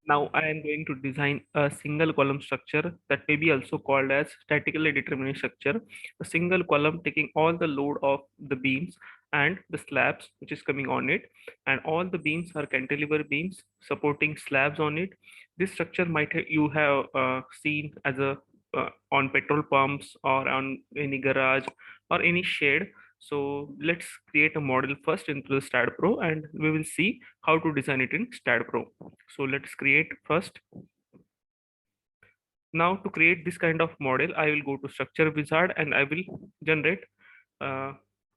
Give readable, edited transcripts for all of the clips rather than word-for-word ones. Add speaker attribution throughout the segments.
Speaker 1: Now I am going to design a single column structure that may be also called as statically determinate structure. A single column taking all the load of the beams and the slabs which is coming on it, and all the beams are cantilever beams supporting slabs on it. This structure you have seen as a on petrol pumps or on any garage or any shed. So let's create a model first into the STAAD Pro, and we will see how to design it in STAAD Pro. So let's create first. Now to create this kind of model, I will go to structure wizard and I will generate uh,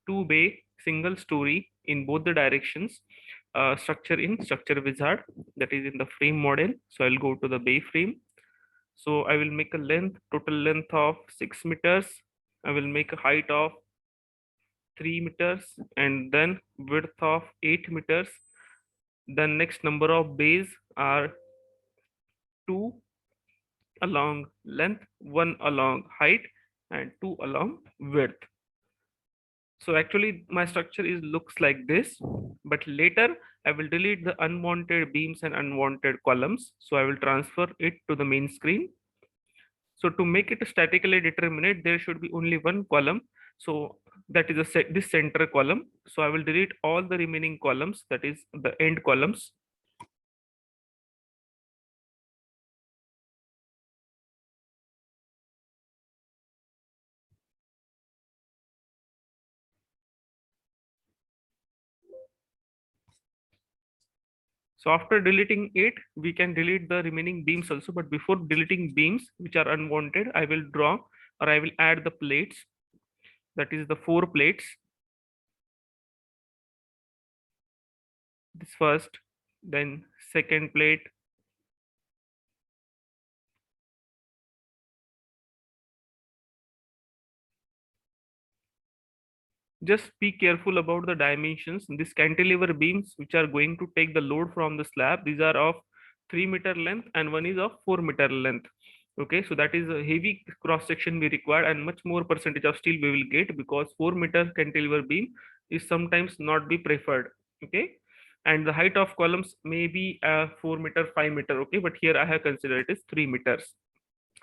Speaker 1: two bay single story in both the directions structure in structure wizard, that is in the frame model. So I'll go to the bay frame. So I will make a total length of 6 meters. I will make a height of 3 meters and then width of 8 meters. The next number of bays are 2 along length, 1 along height, and 2 along width. So actually my structure is looks like this, but later I will delete the unwanted beams and unwanted columns. So I will transfer it to the main screen. So to make it statically determinate, there should be only one column. So that is this center column. So I will delete all the remaining columns, that is the end columns. So after deleting it, we can delete the remaining beams also. But before deleting beams which are unwanted, I will draw or I will add the plates. That is the 4 plates. This first, then second plate, just be careful about the dimensions. These cantilever beams which are going to take the load from the slab, these are of 3-meter length and one is of 4-meter length. Okay, so that is a heavy cross section we require, and much more percentage of steel we will get, because 4-meter cantilever beam is sometimes not be preferred. Okay, and the height of columns may be 4 meter, 5 meter. Okay, but here I have considered it is 3 meters.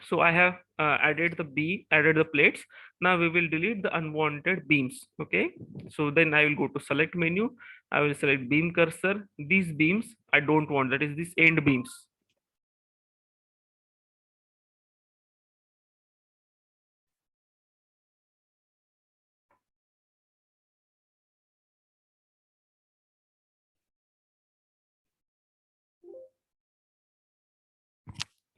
Speaker 1: So I have added the plates. Now we will delete the unwanted beams. Okay, so then I will go to select menu. I will select beam cursor. These beams I don't want, that is these end beams.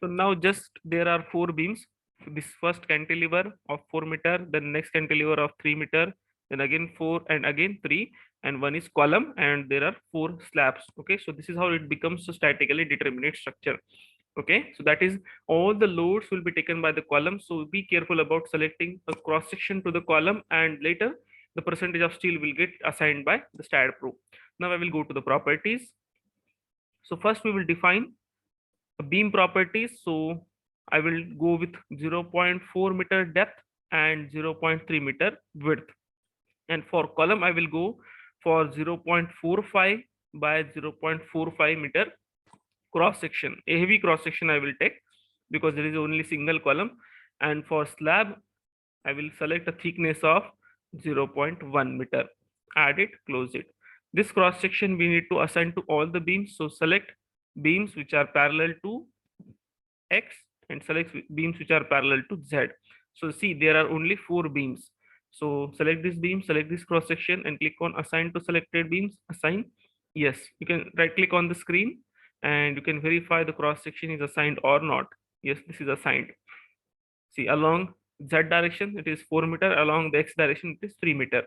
Speaker 1: So now just there are 4 beams. So this first cantilever of 4 meter, then next cantilever of 3 meter, then again 4 and again 3, and one is column, and there are 4 slabs. Okay, so this is how it becomes a statically determinate structure. Okay, so that is all the loads will be taken by the column. So be careful about selecting a cross section to the column, and later the percentage of steel will get assigned by the STAAD Pro. Now I will go to the properties. So first we will define beam properties. So I will go with 0.4 meter depth and 0.3 meter width. And for column, I will go for 0.45 by 0.45 meter cross section. A heavy cross section I will take because there is only single column. And for slab, I will select a thickness of 0.1 meter. Add it, close it. This cross section we need to assign to all the beams. So select beams which are parallel to X and select beams which are parallel to Z. So see, there are only 4 beams. So select this beam, select this cross section and click on assign to selected beams, assign. Yes, you can right click on the screen and you can verify the cross section is assigned or not. Yes, this is assigned. See, along Z direction, it is 4 meter. Along the X direction, it is 3 meter.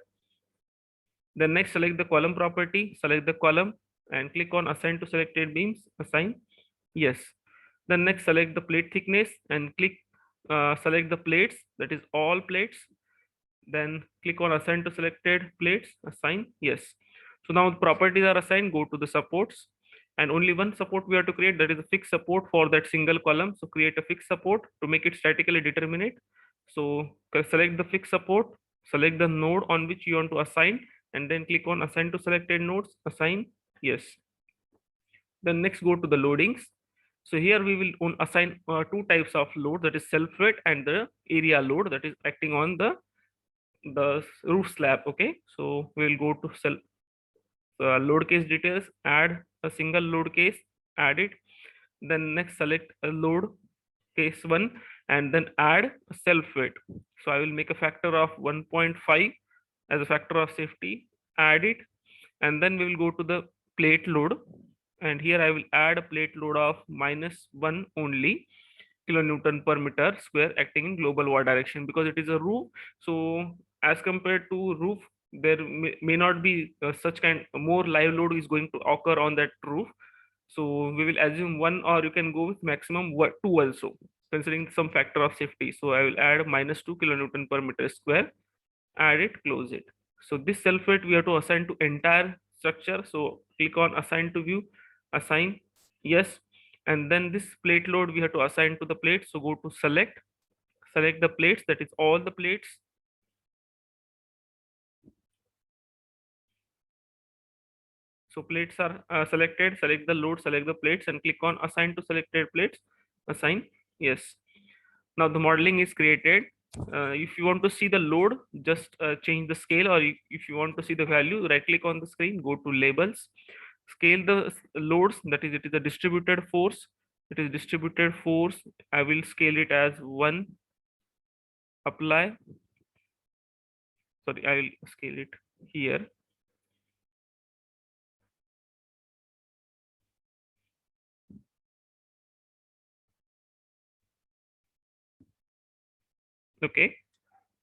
Speaker 1: Then next, select the column property, select the column and click on assign to selected beams, assign. Yes. Then next, select the plate thickness and click select the plates, that is all plates. Then click on assign to selected plates, assign. Yes. So now the properties are assigned. Go to the supports, and only one support we have to create, that is a fixed support for that single column. So create a fixed support to make it statically determinate. So select the fixed support, select the node on which you want to assign, and then click on assign to selected nodes, assign. Yes. Then next, go to the loadings. So here we will assign two types of load, that is self weight and the area load that is acting on the roof slab. Okay, so we'll go to load case details, add a single load case, add it, then next select a load case 1 and then add a self weight. So I will make a factor of 1.5 as a factor of safety, add it, and then we will go to the plate load, and here I will add a plate load of -1 only kilonewton per meter square acting in global y direction, because it is a roof. So as compared to roof, there may not be such kind more live load is going to occur on that roof. So we will assume 1, or you can go with maximum 2 also, considering some factor of safety. So I will add -2 kilonewton per meter square, add it, close it. So this self weight we have to assign to entire structure. So click on assign to view, assign, yes. And then this plate load we have to assign to the plate. So go to select the plates, that is all the plates. So plates are selected, select the load, select the plates, and click on assign to selected plates, assign, yes. Now the modeling is created. If you want to see the load, just change the scale, or if you want to see the value, right click on the screen, go to labels, scale the loads, that is, it is a distributed force. It is distributed force. I will scale it as 1, apply. Sorry, I will scale it here. Okay.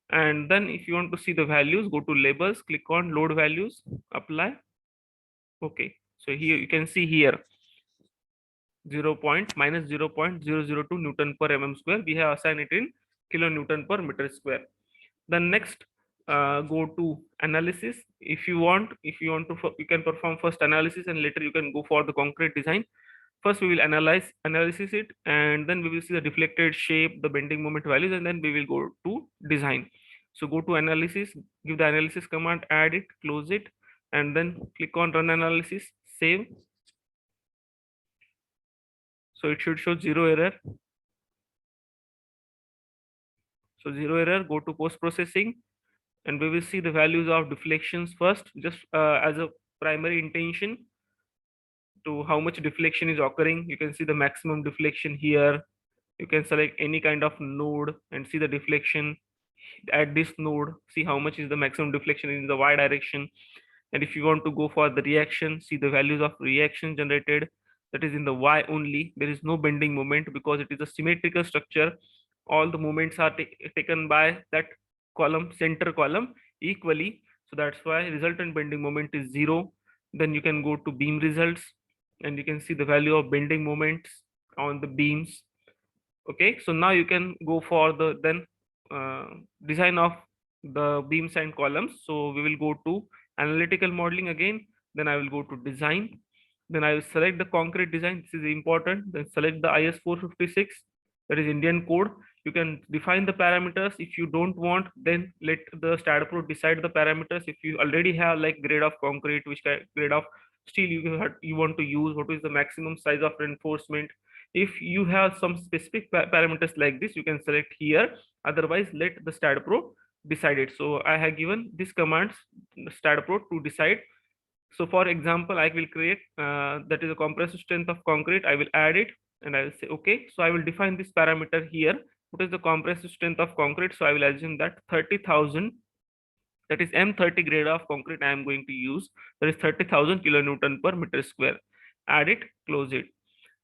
Speaker 1: And then if you want to see the values, go to labels, click on load values, apply. Okay. So here you can see here 0.-0.002 Newton per mm square. We have assigned it in kilonewton per meter square. Then next, go to analysis. If you want to, you can perform first analysis and later you can go for the concrete design. First, we will analysis it, and then we will see the deflected shape, the bending moment values, and then we will go to design. So go to analysis, give the analysis command, add it, close it, and then click on run analysis, save. So it should show zero error. So zero error, go to post processing, and we will see the values of deflections first, just as a primary intention to how much deflection is occurring. You can see the maximum deflection here. You can select any kind of node and see the deflection at this node, see how much is the maximum deflection in the y direction. And if you want to go for the reaction, see the values of reaction generated, that is in the y only. There is no bending moment because it is a symmetrical structure. All the moments are taken by that column, center column, equally. So that's why resultant bending moment is 0. Then you can go to beam results and you can see the value of bending moments on the beams. Okay, so now you can go for the then design of the beams and columns. So we will go to analytical modeling again, then I will go to design, then I will select the concrete design. This is important. Then select the IS 456, that is Indian code. You can define the parameters. If you don't want, then let the STAAD Pro decide the parameters. If you already have like grade of concrete, which grade of steel you want to use, what is the maximum size of reinforcement. If you have some specific parameters like this, you can select here. Otherwise, let the STAAD Pro decide it. So I have given this commands STAAD Pro to decide. So for example, I will create that is a compressive strength of concrete. I will add it and I will say okay. So I will define this parameter here. What is the compressive strength of concrete? So I will assume that 30,000, that is M30 grade of concrete I am going to use. That is 30,000 kilonewton per meter square. Add it, close it.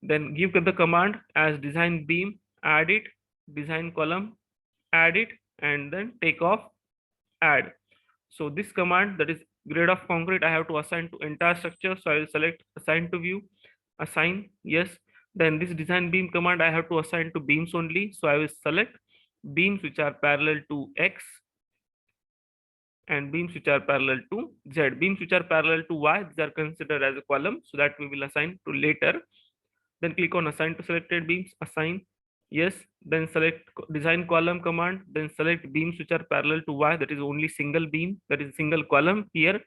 Speaker 1: Then give the command as design beam, add it, design column, add it, and then take off, add. So this command, that is grade of concrete, I have to assign to entire structure. So I will select assign to view, assign, yes. Then this design beam command I have to assign to beams only. So I will select beams which are parallel to X and beams which are parallel to Z. Beams which are parallel to Y, these are considered as a column. So that we will assign to later. Then click on assign to selected beams, assign, yes. Then select design column command, then select beams which are parallel to Y, that is only single beam, that is single column here.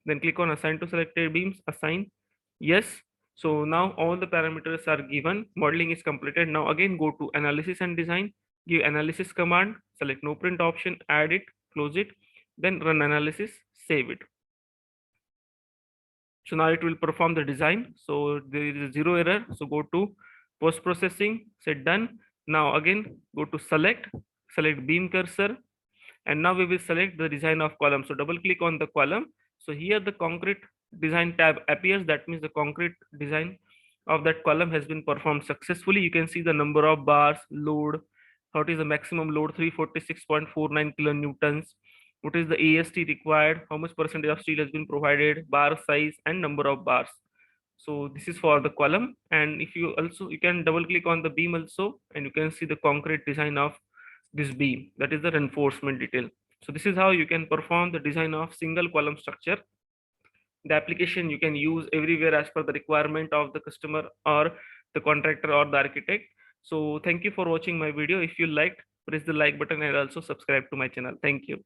Speaker 1: Then click on assign to selected beams, assign, yes. So now all the parameters are given, modeling is completed. Now again go to analysis and design, give analysis command, select no print option, add it, close it, then run analysis, save it. So now it will perform the design. So there is a zero error. So go to post processing, set done. Now again go to select beam cursor, and now we will select the design of column. So double click on the column. So here the concrete design tab appears. That means the concrete design of that column has been performed successfully. You can see the number of bars, load, what is the maximum load, 346.49 kilonewtons, what is the AST required, how much percentage of steel has been provided, bar size and number of bars. So this is for the column. And if you also, you can double click on the beam also, and you can see the concrete design of this beam, that is the reinforcement detail. So this is how you can perform the design of single column structure. The application you can use everywhere as per the requirement of the customer or the contractor or the architect. So thank you for watching my video. If you liked, press the like button and also subscribe to my channel. Thank you.